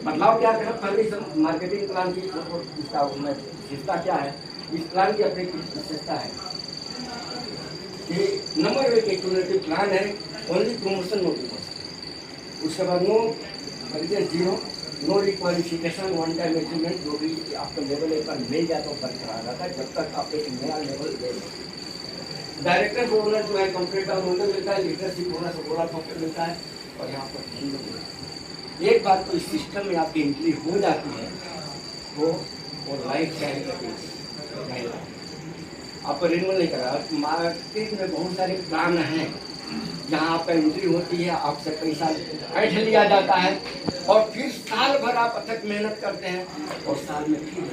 बदलाव क्या करें, पहले मार्केटिंग प्लान की इसका विशेषता क्या है, इस प्लान की अपनी विशेषता है कि नंबर एक एक्यूरेटिव प्लान है, ओनली प्रमोशन नो डिमोशन। उसके बाद no result zero, no requalification, one time achievement, जो भी आपका लेवल एक बार मिल जाए तो बरकरार रहता है जब तक आप एक नया लेवल ले लो। डायरेक्टर बोनस जो है कंप्लीट का बोनस मिलता है, लीडरशिप बोनस बोला मिलता है, और यहाँ पर नहीं मिलता है। एक बात तो इस सिस्टम में आपकी एंट्री हो जाती है वो लाइफ टाइम का आपको रिन्यूअल नहीं करा। मार्केट में बहुत सारे प्लान हैं जहाँ आपका एंट्री होती है, आपसे पैसा ऐंठ लिया जाता है और फिर साल भर आप अथक मेहनत करते हैं और साल में फिर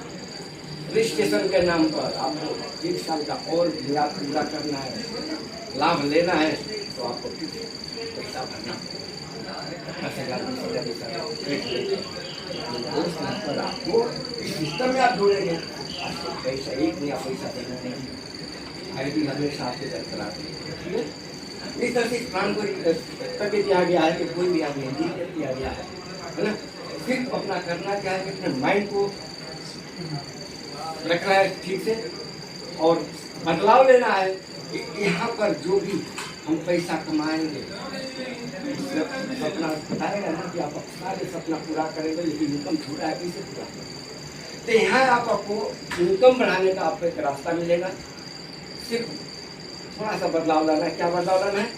रजिस्ट्रेशन के नाम पर आपको 1 साल का और ब्याज पूरा करना है, लाभ लेना है, तो आपको फिर पैसा भरना पर आपको इस सिस्टम में आप जोड़ेंगे, आपको पैसा एक नया पैसा देना नहीं, आईडी हमेशा आपके बरकरार है। इस तरह से प्लान को करके दिया गया है कि कोई भी आदमी दिया गया है ना। सिर्फ अपना करना क्या है कि अपने माइंड को रखना है ठीक से और बदलाव लेना है कि यहाँ पर जो भी हम पैसा कमाएंगे, सपना बताएगा ना कि आप सारे सपना पूरा करेंगे, लेकिन इनकम छोड़ा है कैसे पूरा करेंगे। तो यहाँ आपको इनकम बढ़ाने का आपको एक रास्ता मिलेगा, सिर्फ थोड़ा सा बदलाव लाना है। क्या बदलाव लाना है,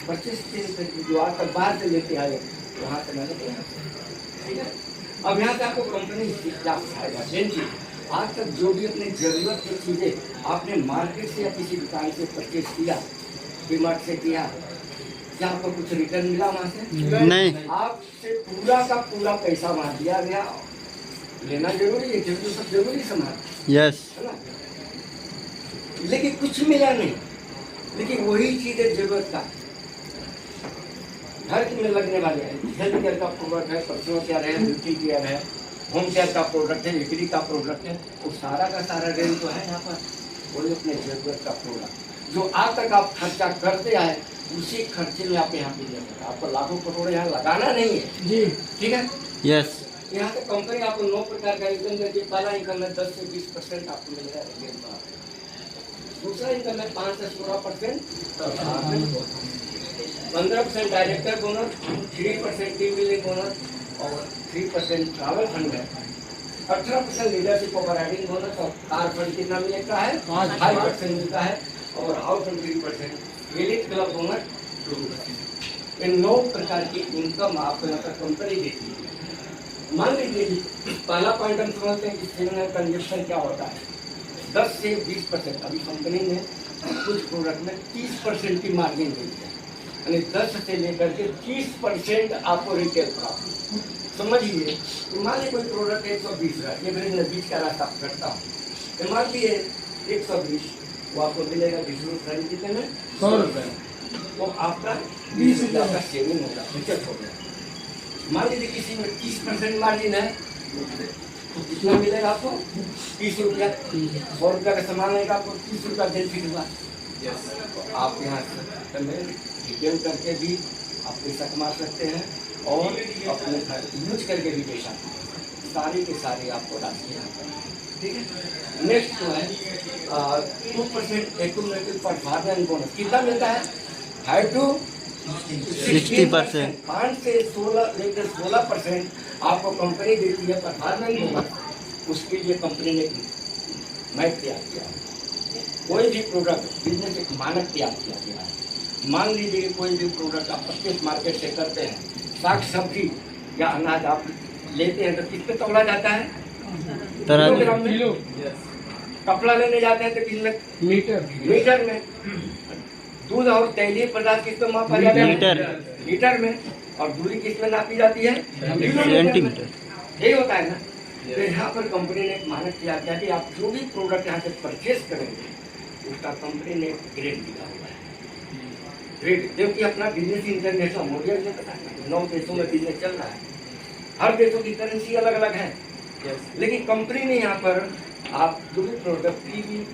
25 जो आज तक बाहर से लेके आए वहाँ से मैंने ठीक है। अब यहाँ से आपको कंपनी क्या सिखाएगा, मेन चीज आज तक जो भी अपनी जरूरत की चीजें आपने मार्केट से या किसी दुकान से परचेज किया, डीमार्ट से किया, क्या आपको कुछ रिटर्न मिला वहाँ से? नहीं। आपसे पूरा का पूरा पैसा वहाँ दिया गया, लेना जरूरी है क्योंकि सब जरूरी सामान यस है ना, लेकिन कुछ मिला नहीं। लेकिन वही चीज है जरूरत का घर में लगने वाले हैं, हेल्थ केयर का प्रोडक्ट है, पर्सनल केयर है, ब्यूटी केयर है, होम केयर का प्रोडक्ट है, एग्री का प्रोडक्ट है, वो सारा का सारा रेंज तो है यहाँ पर। वही अपने जरूरत का प्रोडक्ट जो आज तक आप खर्चा करते आए उसी खर्चे में आप यहाँ पे ले सकते हैं। आपको लाखों करोड़ यहाँ लगाना नहीं है जी, ठीक है। यस यहाँ से कंपनी आपको 9 प्रकार का इनकम देती है। पहला इनकम है 10 से 20% आपको मिल रहा है, दूसरा इनकम है 5 से 16%, 15% director bonus, 3% team building bonus और 3% ट्रैवल फंड है, 18% लीडरशिप ओवर राइडिंग बोनस और कार फंड कितना मिलता है 5% मिलता है और house fund 3%, elite club bonus 2%। इन 9 प्रकार की इनकम आपको यहाँ पर कंपनी देती है। मान लीजिए पहला पॉइंट हम समझते हैं कि सिग्नल कंजप्शन क्या होता है, 10 से 20%। अभी कंपनी ने कुछ प्रोडक्ट में 30% की मार्जिन दी है, यानी 10 से लेकर के 30% आपको रिटेल प्राप्त। समझिए मान लीजिए कोई प्रोडक्ट 120 है, ये मेरे बीच का रास्ता करता हूँ, मान लीजिए 120 वो आपको मिलेगा 20 रुपये कितने में 100 रुपये, तो आपका 20 रुपये का सेविंग होगा, बचत हो गया। मान लीजिए किसी में 30% मार्जिन है तो कितना मिलेगा आपको 30 रुपया, 100 रुपया का सामान आएगा आपको 30 रुपया बेनिफिट हुआ। तो आप यहाँ रिटेल करके भी आप पैसा कमा सकते हैं और अपने घर यूज करके भी पैसा, सारी के सारे आपको राशि यहाँ पर, ठीक है। नेक्स्ट जो है 2% एक्यूमुलेटिव परफॉर्मेंस बोनस कितना मिलता है 5 to 60%, 5 से 16 लेकर 16% आपको कंपनी देती है परफॉर्मेंस बोनस। उसके लिए कंपनी ने मैप तैयार किया, कोई भी प्रोडक्ट बिजनेस एक मानक तैयार किया गया है। मान लीजिए कोई भी प्रोडक्ट आप 25 मार्केट से करते हैं, साग सब्जी या अनाज आप लेते हैं तो किस पे तोला जाता है किलोग्राम में, कपड़ा लेने जाते हैं तो किस मीटर में, दूध और तैलीय पदार्थ किस पे मापा जाता है लीटर में, और दूरी किस में नापी जाती है सेंटीमीटर। यही होता है ना। तो यहाँ पर कंपनी ने एक मानक किया गया कि आप जो भी प्रोडक्ट यहाँ से परचेज करेंगे उसका कंपनी ने ग्रेड दिया हुआ है। ग्रेड क्योंकि अपना बिजनेस इंटरनेशनल मॉडल में पता है 9 देशों में बिजनेस चल रहा है, हर देशों की करेंसी अलग अलग है, लेकिन कंपनी ने यहाँ पर आप जो भी प्रोडक्ट पीवी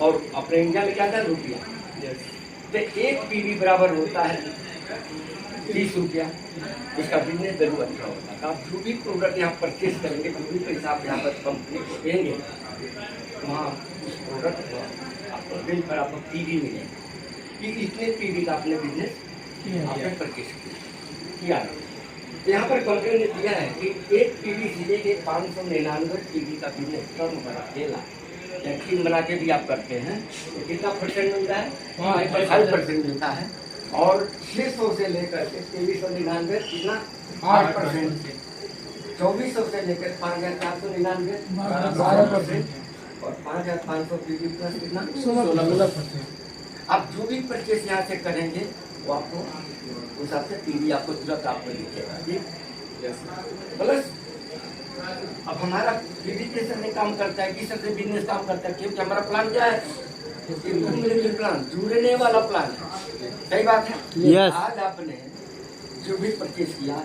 और अपने इंडिया में क्या था रुपया, तो 1 पीवी बराबर होता है 30 रुपया, इसका बिजनेस जरूर अच्छा होता है। आप जो भी प्रोडक्ट यहाँ परचेज करेंगे, जो भी पैसा आप यहाँ पर कंपनी को देंगे, वहाँ उस प्रोडक्ट को आपको बिल पर आपको पीवी मिलेगा कि इतने पीवी का आपने बिजनेस आपने परचेज किया है। तो यहाँ पर कंपनी ने दिया है कि एक पीवी से लेके 599 पीवी का बिजनेस टर्न बना देला या टीम बना के भी आप करते हैं तो कितना परसेंट मिलता है? 5% मिलता है। और 600 से लेकर के 2399 कितना 8%, 2400 से लेकर 5499 12% और 5500 पीवी प्लस कितना 16%। आप जो भी परचेस यहाँ से करेंगे वो आपको उस हिसाब से पीवी आपको तुरंत आपको दिखेगा। प्लस अब हमारा पीवी कैसे में काम करता है, किस से बिजनेस काम करता है, क्योंकि हमारा प्लान क्या है, प्लान जुड़ने वाला प्लान है। सही बात है। Yes. आज आपने जो भी परचेस किया,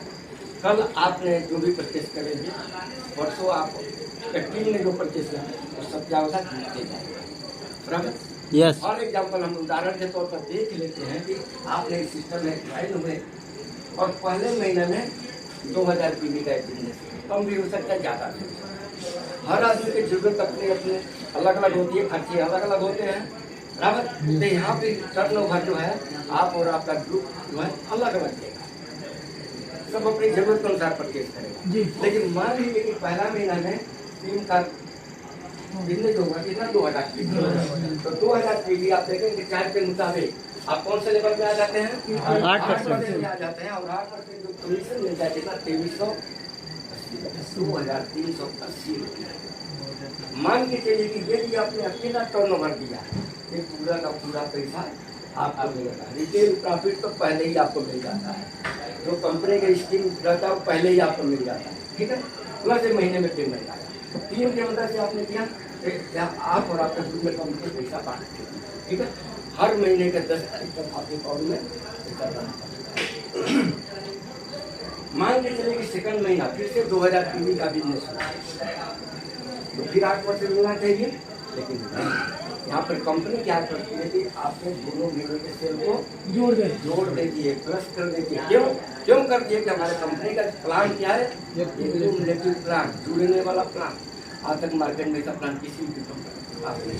कल आपने जो भी परचेस करेंगे, परसों आप टीम ने जो परचेस किया वो सब क्या होगा जुड़ते जाएगा। बराबर। यस। और एग्जाम्पल हम उदाहरण के तौर पर देख लेते हैं कि आपने इस सिस्टम में ज्वाइन हुए और पहले महीने में 2000 पीवी का बिजनेस, कम भी हो सकता है, ज़्यादा भी हो सकता है। हर आदमी की जरूरत अपने अपने अलग अलग होती है, खर्चे अलग अलग होते हैं। बराबर। तो यहाँ पे टर्नओवर जो है आप और आपका ग्रुप जो है अलग अलग देगा, सब अपनी जरूरत के अनुसार परचेज करेगा। लेकिन मान लीजिए कि पहला महीना में टीम का बिजनेस होगा कितना 2000 पीवी, तो 2000 पीवी आप देखेंगे चार्ज के मुताबिक आप कौन से लेवल पे आ जाते हैं? 8% में आ जाते हैं। और 8% जो कमीशन मिल जाए कितना 2380 रुपया। मान के चलिए कि यदि आपने अकेला टर्नओवर दिया, ये पूरा का पूरा पैसा आपको मिलेगा। रिटेल प्रॉफिट तो पहले ही आपको मिल जाता है, जो कंपनी का स्कीम रहता है वो पहले ही आपको मिल जाता है। ठीक है। प्लस एक महीने में पेमेंट आया, टीम के मदद से आपने किया, आप और आपके ग्रुप में कंपनी पैसा बांटते हैं। ठीक है। हर महीने के 10 तारीख तक आपके अकाउंट में पैसा बना। मान के चलिए कि सेकंड महीना फिर से 2000 पीवी का बिजनेस हुआ, तो फिर 8% मिलना चाहिए। लेकिन यहाँ पर कंपनी क्या करती है कि आपने दोनों महीनों के सेल को जोड़ देती है, प्लस कर देती है। क्यों करती है कि हमारे कंपनी का प्लान क्या है, एक्यूमुलेटिव प्लान, जुड़ने वाला प्लान। आज तक मार्केट में ऐसा प्लान किसी भी कंपनी पास नहीं।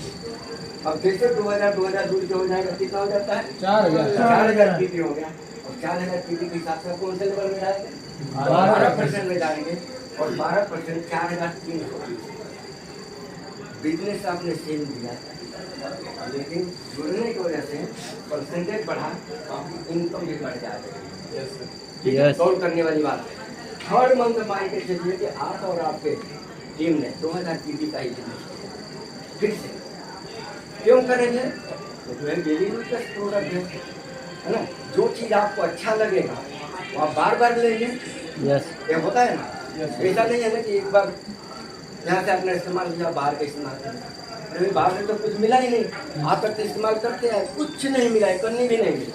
अब जैसे 2000 जुड़ के हो जाएगा, कितना हो जाता है 4000 पीवी हो गया। और 4000 पीवी के हिसाब से कौन से लेवल में जाएंगे? 12% में जाएंगे। और 12% 4320 बिजनेस आपने सेल दिया, लेकिन जुड़ने की वजह से परसेंटेज बढ़ा, आपकी इनकम भी बढ़ जाएगी। यस। गौर करने वाली बात है। थर्ड मंथ मान के चलिए कि आप और आपके टीम ने 2000 पीवी का ही बिजनेस किया। फिर से क्यों करेंगे? तो जो है डेली यूज का प्रोडक्ट है ना, जो चीज़ आपको अच्छा लगेगा वो आप बार बार लेंगे। यस। ये होता है ना। ऐसा नहीं है ना कि एक बार यहाँ से आपने इस्तेमाल किया, बाहर का इस्तेमाल किया, अरे बाहर से तो कुछ मिला ही नहीं, आप तक इस्तेमाल करते हैं कुछ नहीं मिला है, करनी भी नहीं मिला।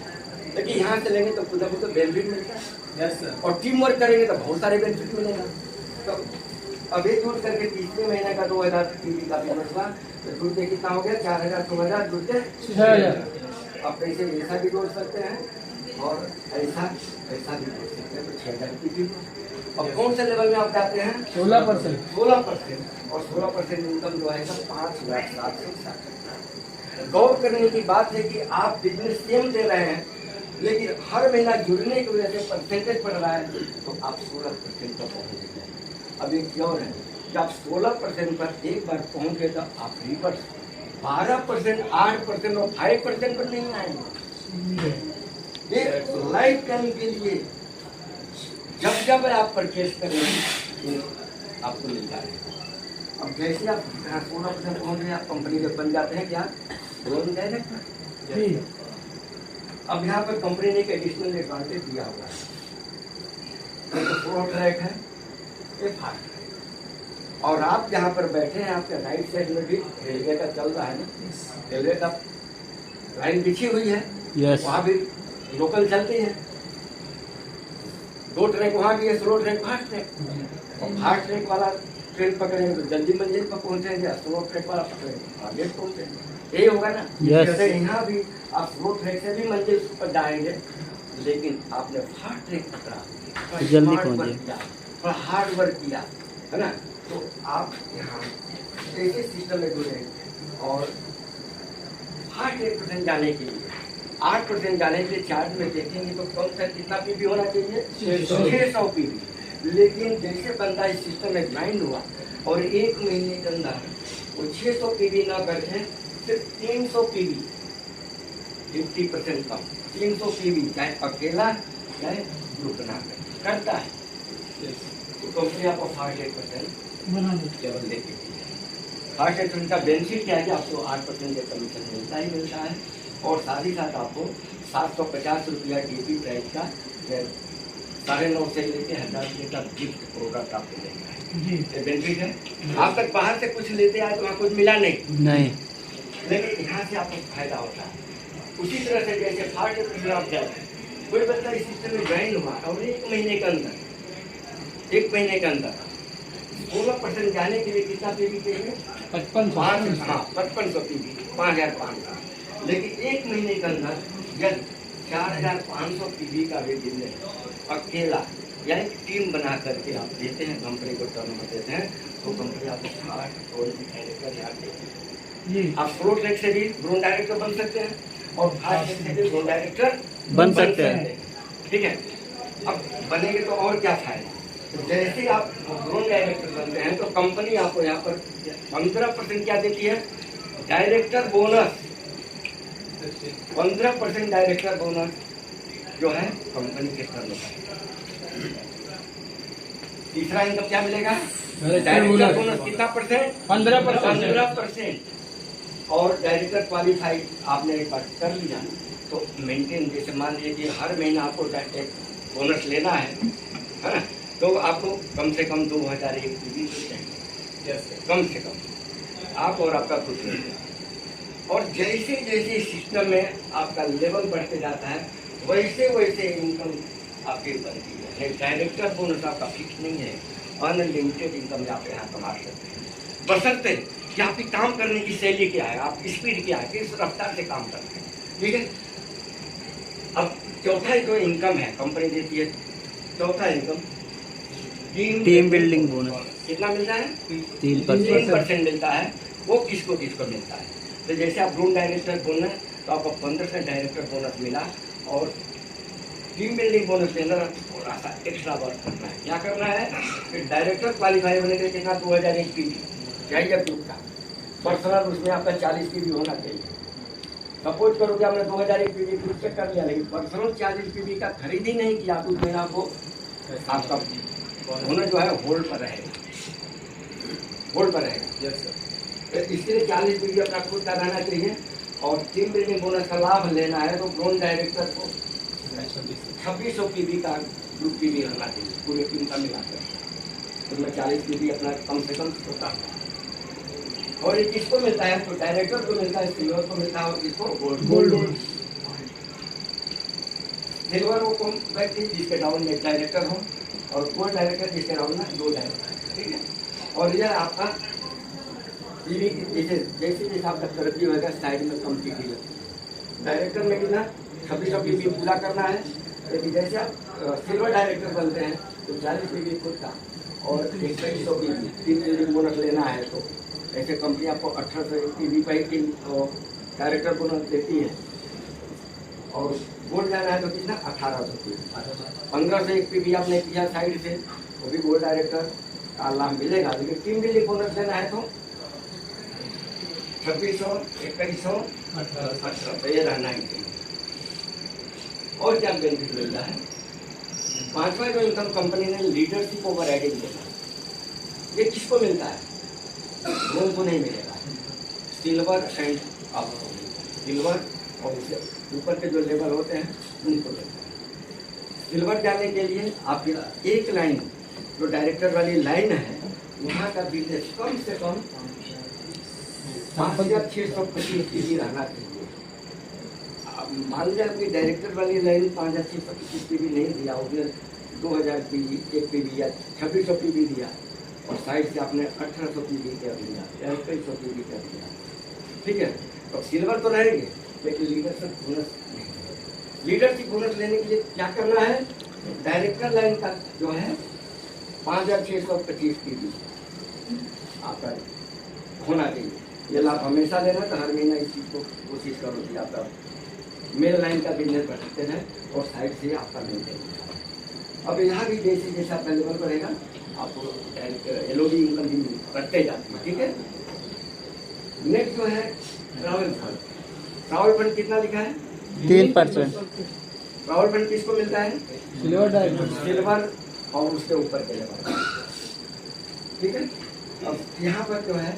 लेकिन यहाँ से लेंगे तो कुछ ना कुछ तो बेनिफिट मिलता है। Yes sir. और टीम वर्क करेंगे तो बहुत सारे बेनिफिट मिलेगा। तो अभी जुड़ करके तीसरे महीने का 2000 पीवी का बिजनेस हुआ, तो जुड़ते कितना हो गया 4000, 2000 जुड़ते 6000। आप पैसे ऐसा भी जोड़ सकते हैं और ऐसा भी जोड़ सकते हैं, तो 6000 पीवी। अब कौन से लेवल में आप जाते हैं? 16%। और 16% इनकम जो है 5,760। गौर करने की बात है कि आप बिजनेस सेम दे रहे हैं, लेकिन हर महीना जुड़ने की वजह से परसेंटेज बढ़ रहा है, तो आप 16% पर पहुँच गए। अब एक क्यों है कि आप 16% पर एक बार पहुँच गए तो आप रिवर्स 12%, 8% और 5% पर नहीं आएंगे। ये लाइफ टाइम के लिए जब आप परचेस करेंगे आपको मिल जाएगा। अब जैसे आप 16% पहुँच गए, आप कंपनी के बन जाते हैं क्या? Loan direct. अब यहाँ पर कंपनी ने एक एडिशनल एडवांटेज दिया हुआ है, तो फ्लो ट्रैक है, ये फास्ट है। और आप जहाँ पर बैठे हैं, आपके राइट साइड में भी रेलवे का चल रहा है ना, रेलवे का लाइन बिछी हुई है। यस। वहाँ भी लोकल चलती है, 2 ट्रैक वहाँ भी है, स्लो ट्रैक, फास्ट ट्रैक। और फास्ट ट्रैक वाला ट्रेन पकड़ेंगे तो जल्दी मंजिल पर पहुँचेंगे, स्लो ट्रैक वाला पकड़ेंगे आगे पहुँचेंगे। यही होगा ना। Yes. जैसे यहाँ भी आप स्लो ट्रैक से भी मंजिल पर जाएंगे, लेकिन आपने फास्ट ट्रैक पकड़ा, जल्दी स्मार्ट पहुंच वर्क जाए। किया, थोड़ा हार्ड वर्क किया, है ना, तो आप यहाँ ऐसे सिस्टम में जुड़े और 8% जाने के लिए 8% जाने के लिए चार्ज में देखेंगे तो कम से कितना पीबी होना चाहिए? 600 पीबी। लेकिन जैसे बंदा इस सिस्टम में ज्वाइन हुआ और 1 महीने के अंदर वो 600 पीबी ना करके सिर्फ 300 पीबी, 50% कम, 300 पीबी, चाहे अकेला चाहे ग्रुप बना करता है, तो कंपनी आपको 8% लेवल देती है। 8% का बेनिफिट क्या है कि आपको 8% का कमीशन मिलता ही मिलता है, और साथ ही साथ आपको 750 रुपया डीपी प्राइस का 9.5 से लेके 1000 रुपये का गिफ्ट प्रोडक्ट आपको मिलता है। ये बेनिफिट है। आप तक बाहर से कुछ लेते आए तो वहाँ कुछ मिला नहीं, लेकिन यहाँ से आपको फायदा होता है। उसी तरह से जैसे 8% आप जाए, कोई बच्चा इस सिस्टम में ज्वाइन हुआ और 1 महीने के अंदर 16% जाने के लिए कितना पीबी चाहिए? 5500 पीबी, 5500। लेकिन 1 महीने के अंदर जब 4500 पीबी का भी बिजनेस अकेला या एक टीम बना करके आप देते हैं, कंपनी को टर्न देते हैं, तो कंपनी आपको 8 डायरेक्टर देती है। आप फ्लोट लेग से भी ड्रोन डायरेक्टर बन सकते हैं और फास्ट लेग से भी ड्रोन डायरेक्टर बन सकते हैं। ठीक है, अब बनेंगे तो और क्या फायदा? जैसे आप ड्रोन डायरेक्टर बनते हैं तो कंपनी आपको यहाँ पर 15% क्या देती है? Director bonus. 15% डायरेक्टर बोनस जो है कंपनी के स्तर में। तीसरा इनकम क्या मिलेगा? डायरेक्टर बोनस कितना परसेंट? 15%। और डायरेक्टर क्वालिफाइड आपने एक बार कर लिया तो मेंटेन, जैसे मान लीजिए कि हर महीना आपको एक बोनस लेना है ना, तो आपको कम से कम 2001 पीबी चाहिए, कम से कम आप और आपका कुछ नहीं। और जैसे जैसे सिस्टम में आपका लेवल बढ़ते जाता है वैसे वैसे इनकम आपकी बनती है। डायरेक्टर बोनस आपका फिक्स नहीं है, अनलिमिटेड इनकम आप यहाँ कमा सकते हैं, बशर्ते कि आपकी काम करने की शैली क्या है, आप स्पीड क्या है, किस रफ्तार से काम करते हैं। ठीक है, अब चौथा जो इनकम है कंपनी देती है, चौथा इनकम टीम बिल्डिंग बोनस कितना मिलता है? 3% मिलता है। वो किसको किसको मिलता है? तो जैसे आप ड्रोन डायरेक्टर बोनस तो आपको 15% डायरेक्टर बोनस मिला, और टीम बिल्डिंग बोनस लेना थोड़ा सा एक्स्ट्रा वर्क करना है। क्या करना है कि डायरेक्टर क्वालिफाई होने के लिए कितना 2001 पीबी चाहिए ग्रुप का पर्सनल, उसमें आपका 40 पीबी होना चाहिए। सपोज करो कि आपने 2001 पीबी ग्रुप से कर लिया, लेकिन पर्सनल 40 पीबी का खरीद ही नहीं किया, तो उसमें आपको आपका होना जो है होल्ड पर रहेगा, होल्ड पर रहेगा। Yes sir. तो इसके लिए 40 पीबी अपना खुद का रहना चाहिए, और टीम बिल्डिंग बोनस का लाभ लेना है तो ड्रोन डायरेक्टर को 2600 पीबी का ग्रुप पीबी रहना चाहिए, पूरे टीम का मिलाकर। उसमें 40 पीबी अपना कम से कम होता है। और ये किसको मिलता है? तो डायरेक्टर को मिलता है, सिल्वर को मिलता है, और किसको? गोल्ड। सिल्वर वो कौन व्यक्ति जिसके डाउन में डायरेक्टर हो, और गोल्ड डायरेक्टर जिसके डाउन में 2 डायरेक्टर। ठीक है, और यह आपका पीबी जैसे जैसे जैसे आपका तरक्की होगा साइड में कम पीबी लगती है। डायरेक्टर में कितना 2600 पीबी पूरा करना है, लेकिन जैसे आप सिल्वर डायरेक्टर बनते हैं तो 40 पीबी खुद का और 2100 पीबी टीम बिल्डिंग बोनस लेना है, तो ऐसे कंपनी आपको 1800 पीबी पर टीम डायरेक्टर बोनस देती है। और गोल्ड जाना है तो कितना 1800 पीबी, 1501 पीबी आपने किया साइड से, वो भी गोल्ड डायरेक्टर का लाभ मिलेगा। लेकिन टीम बिल्डिंग बोनस लेना है तो 2600, 2100, 1800 ये रहना ही चाहिए। और क्या बेनिफिट मिलता है? पांचवा जो इनकम कंपनी ने लीडरशिप ओवर राइडिंग बोला, ये किसको मिलता है? लोगों को नहीं मिलेगा। सिल्वर एंड अप, सिल्वर और उससे ऊपर के जो लेवल होते हैं उनको मिलता है। सिल्वर जाने के लिए आपकी एक लाइन जो डायरेक्टर वाली लाइन है वहाँ का बिजनेस कम से कम 5625 पीबी रहना चाहिए। मान लिया आपकी डायरेक्टर वाली लाइन 5625 पीबी नहीं दिया, उसने 2000 पीबी 1 पीबी या 2600 पीबी दिया, और साइड से आपने 1800 पीबी कर दिया या 2100 पीबी कर दिया। ठीक है, तो सिल्वर तो रहेंगे लेकिन लीडरशिप बोनस नहीं। लीडरशिप बोनस लेने के लिए क्या करना है? डायरेक्टर लाइन का जो है 5,625 की आपका होना चाहिए। ये लाभ हमेशा लेना, तो हर महीना इस चीज को कोशिश करो कि आपका मेन लाइन का बिजनेस बढ़ सकते हैं और साइड से आपका मेंटेन। अब यहाँ भी जैसे जैसे आपका लेवल बढ़ेगा आपको LOD इनकम भी बढ़ते जाती है। ठीक है, नेक्स्ट जो है ट्रैवल फंड। ट्रैवल फंड कितना लिखा है? 3%। ट्रैवल फंड किसको मिलता है? सिल्वर और उसके ऊपर के लेवल। ठीक है, अब यहाँ पर जो है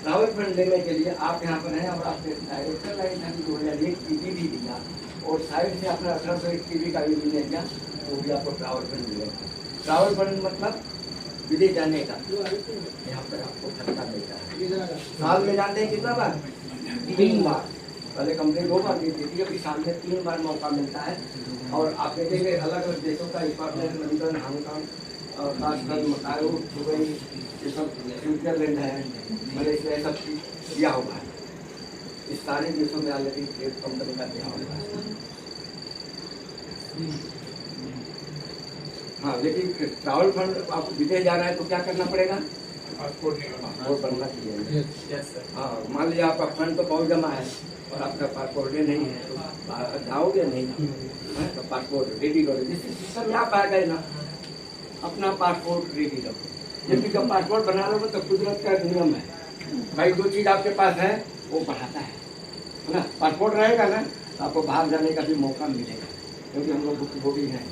ट्रैवल फंड लेने के लिए आप यहाँ पर हैं और आपने डायरेक्टर लाइन था कि 2001 TB भी दिया और साइड से अपना 1801 TB का भी मिलने दिया, वो भी आपको ट्रैवल फंड मिलेगा। ट्रैवल फंड मतलब विदेश जाने का, यहाँ पर आपको खर्चा मिलता है। साल में जाते हैं कितना बार? 3 बार। पहले कंपनी 2 बार देती थी, अभी साल में 3 बार मौका मिलता है। और आप देखेंगे अलग अलग देशों का, स्कॉटलैंड, लंदन, हांगकांग, कास्टन, मकाओ, दुबई, ये सब स्विट्जरलैंड है, मलेशिया, ये सब दिया हुआ है। इस सारे देशों में ऑलरेडी एक कंपनी का दिया हुआ है। हाँ, लेकिन ट्रैवल फंड आपको विदेश जा रहा है तो क्या करना पड़ेगा? पासपोर्ट बनना चाहिए। हाँ, मान लीजिए आपका फंड तो बहुत जमा है और आपका पासपोर्ट नहीं है तो जाओगे नहीं है, तो पासपोर्ट रेडी करो। जिस सिस्टम में आप आ गए ना, अपना पासपोर्ट रेडी रखो। जबकि जब पासपोर्ट बना लो तो कुदरत का नियम है भाई, 2 चीज आपके पास है वो बढ़ाता है ना। पासपोर्ट रहेगा ना तो आपको बाहर जाने का भी मौका मिलेगा, क्योंकि हम लोग भुक्तभोगी हैं।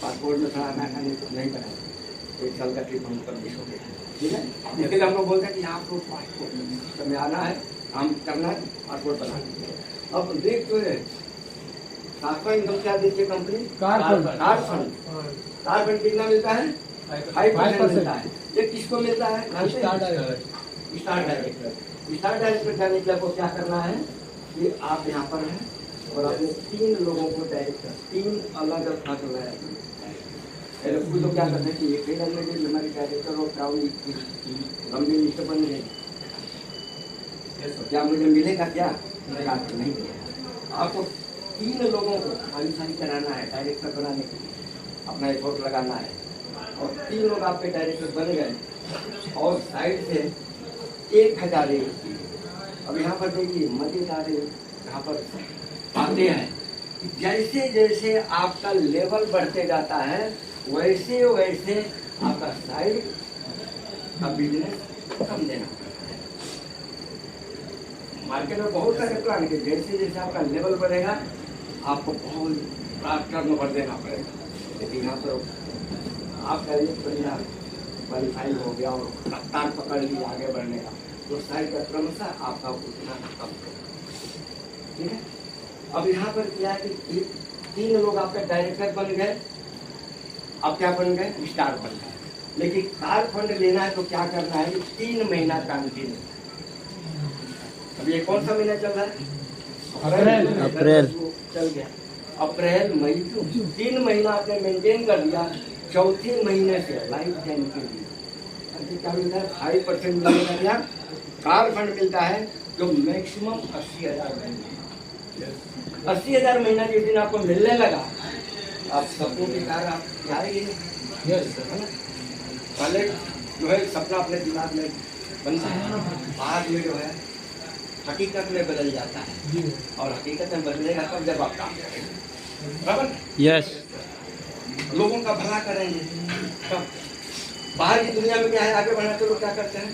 पासपोर्ट में थोड़ा नहीं बनाए, 1 साल का ट्रिप हम पर मिस हो गया। ठीक है, इसके लिए हम लोग बोलते हैं कि आपको पासपोर्ट में आना है, काम करना है, पासपोर्ट बना लीजिए। अब देख तो सातवां इनकम क्या देती है company? Car fund. Car fund कितना मिलता है? 5% मिलता है। ये किसको मिलता है? Star director. स्टार डायरेक्टर जाने के लिए आपको क्या करना है कि आप यहाँ पर हैं और अपने 3 लोगों को डायरेक्टर, 3 अलग अलग फंड लगाया। कुछ लोग क्या करते हैं कि एक ही रंग में हमारी डायरेक्टर और ट्रैवल लंबी लिस्ट बन गई, क्या मुझे मिलेगा? क्या नहीं मिलेगा। आपको 3 लोगों को क्वालिफाई कराना है डायरेक्टर बनाने के लिए, अपना एफर्ट लगाना है। और 3 लोग आपके डायरेक्टर बन गए और साइड से 1000 रुपये। अब यहाँ पर देखिए मजेदार यहाँ पर आते हैं कि जैसे जैसे आपका लेवल बढ़ते जाता है वैसे वैसे आपका साइड का बिजनेस कम देना पड़ता है। मार्केट में बहुत सारे प्लान के जैसे जैसे आपका लेवल बढ़ेगा आपको बहुत टर्न ओवर देना पड़ेगा। लेकिन यहाँ पर आपका ये बढ़िया क्वालिफाई हो गया और रफ्तार पकड़ ली आगे बढ़ने का, तो साइड का क्रमशः आपका उतना कम होगा। ठीक है, अब यहाँ पर क्या है कि 3 लोग आपके डायरेक्टर बन गए, अब क्या बन गए? स्टार बन गए। लेकिन कार फंड लेना है तो क्या करना है? 3 महीना कंटिन्यू। अब ये कौन सा महीना चल रहा है? अप्रैल चल गया। अप्रैल, मई, जून, 3 महीना आपने मेंटेन कर लिया। चौथे महीने से लाइफ टाइम के लिए क्या मिलता है? 5% मिलेगा। क्या कार फंड मिलता है जो मैक्सिमम 80,000 महीना। 80,000 महीना जिस दिन आपको मिलने लगा आप सपनों की कार आप जाएंगे, है ना? पहले जो है सपना अपने दिमाग में बनता है, बाद में जो है हकीकत में बदल जाता है। और हकीकत में बदलेगा तब जब आप काम करेंगे, बराबर? यस। लोगों का भला करेंगे तब। बाहर की दुनिया में क्या है, आगे बढ़ाते लोग क्या करते हैं?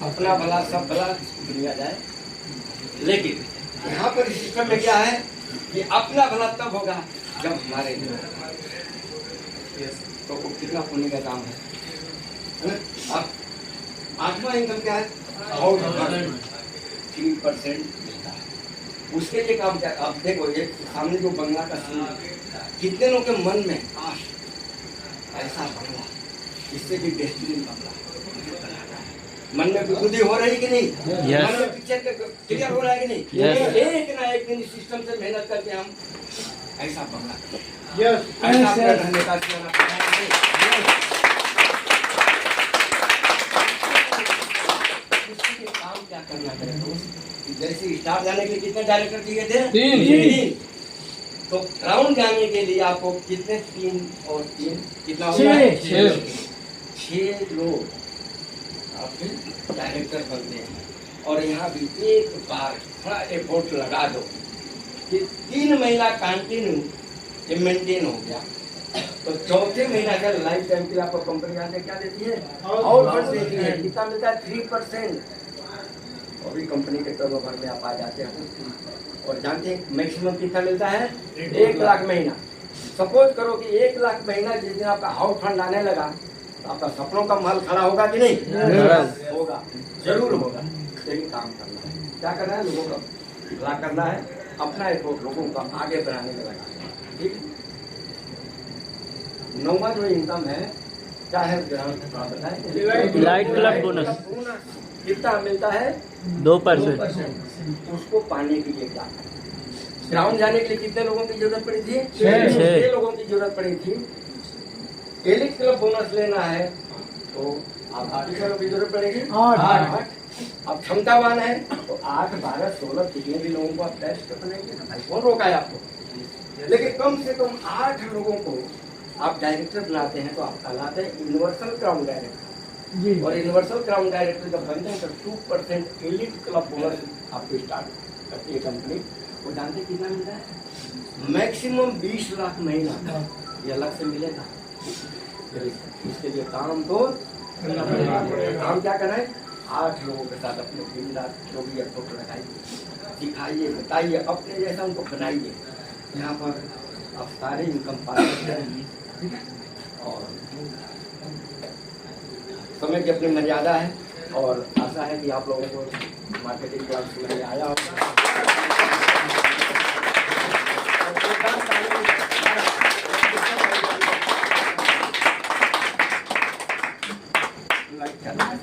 अपना भला सब भला दुनिया जाए। लेकिन यहाँ पर सिस्टम में क्या है कि अपना भला तब होगा जब हमारे तो वो कितना पुण्य का काम है ना? अब 8वां इनकम क्या है? 3% मिलता है। उसके लिए काम क्या? अब देखो ये सामने जो बंगला का सीन, कितने लोगों के मन में काश ऐसा बंगला, इससे भी बेहतरीन बंगला मन में बुद्धि हो रही कि नहीं? Yes. मन में पिक्चर क्लियर हो रहा है कि नहीं? Yes. एक ना एक दिन सिस्टम से मेहनत करके हम ऐसा बंगला ऐसा अपना रहने का सियाना बनाएंगे। इसके लिए काम क्या करना पड़ेगा? जैसे स्टार जाने के लिए कितने डायरेक्टर चाहिए थे? 3। तो क्राउन जाने के लिए आपको कितने 3 और 3 कितना होगा? 6 6 लोग आप फिर डायरेक्टर बनते हैं। और यहाँ भी एक बार थोड़ा एफर्ट लगा दो कि 3 महीना कंटिन्यू ये मेंटेन हो गया, तो चौथे महीना का लाइफ टाइम के लिए आपको कंपनी आने क्या देती है? और फंड देती है। कितना मिलता है? 3%। और भी कंपनी के टर्नओवर में आप आ जाते हैं। और जानते हैं मैक्सिमम कितना मिलता है? 1 लाख महीना। सपोज करो कि 1 लाख महीना जिस दिन आपका हाउस फंड आने लगा, तो आपका सपनों का महल खड़ा होगा कि नहीं? होगा, जरूर होगा। लेकिन काम करना है, क्या करना है? लोगों का भला करना है, अपना एक लोगों को आगे बढ़ाने में लगाना है। ठीक। 9वां जो इनकम है क्या है? बताएं। इलाइट क्लब बोनस कितना मिलता है? 2%। उसको पाने के लिए क्या करें? ग्राउंड जाने के लिए कितने लोगों की जरूरत पड़ी थी? 6 लोगों की जरूरत पड़ी थी। एलिट क्लब बोनस लेना है तो आप 8 लोगों की जरूरत पड़ेगी। 8। अब क्षमतावान है तो 8, 12, 16 कितने भी लोगों को आप टेस्ट बनाएंगे ना भाई, कौन रोका है आपको? लेकिन कम से कम 8 लोगों को आप डायरेक्टर बनाते हैं तो आप कहलाते हैं यूनिवर्सल क्राउन डायरेक्टर। और यूनिवर्सल क्राउन डायरेक्टर जब बनते हैं तो 2% एलिट क्लब बोनस आपको स्टार्ट करती है कंपनी। वो जानते कितना मिलता है? मैक्सिमम 20 लाख महीना ये अलग से मिलेगा। इसके लिए काम तो काम क्या करना है? 8 लोगों के साथ अपने दिन रात जो भी एफर्ट लगाइए, सिखाइए, बताइए, अपने जैसा उनको बनाइए। यहाँ पर आप सारे इनकम पा सकते हैं। और समय की अपनी मर्यादा है और आशा है कि आप लोगों को मार्केटिंग क्लास समझ में आया होगा। लाइक करना है।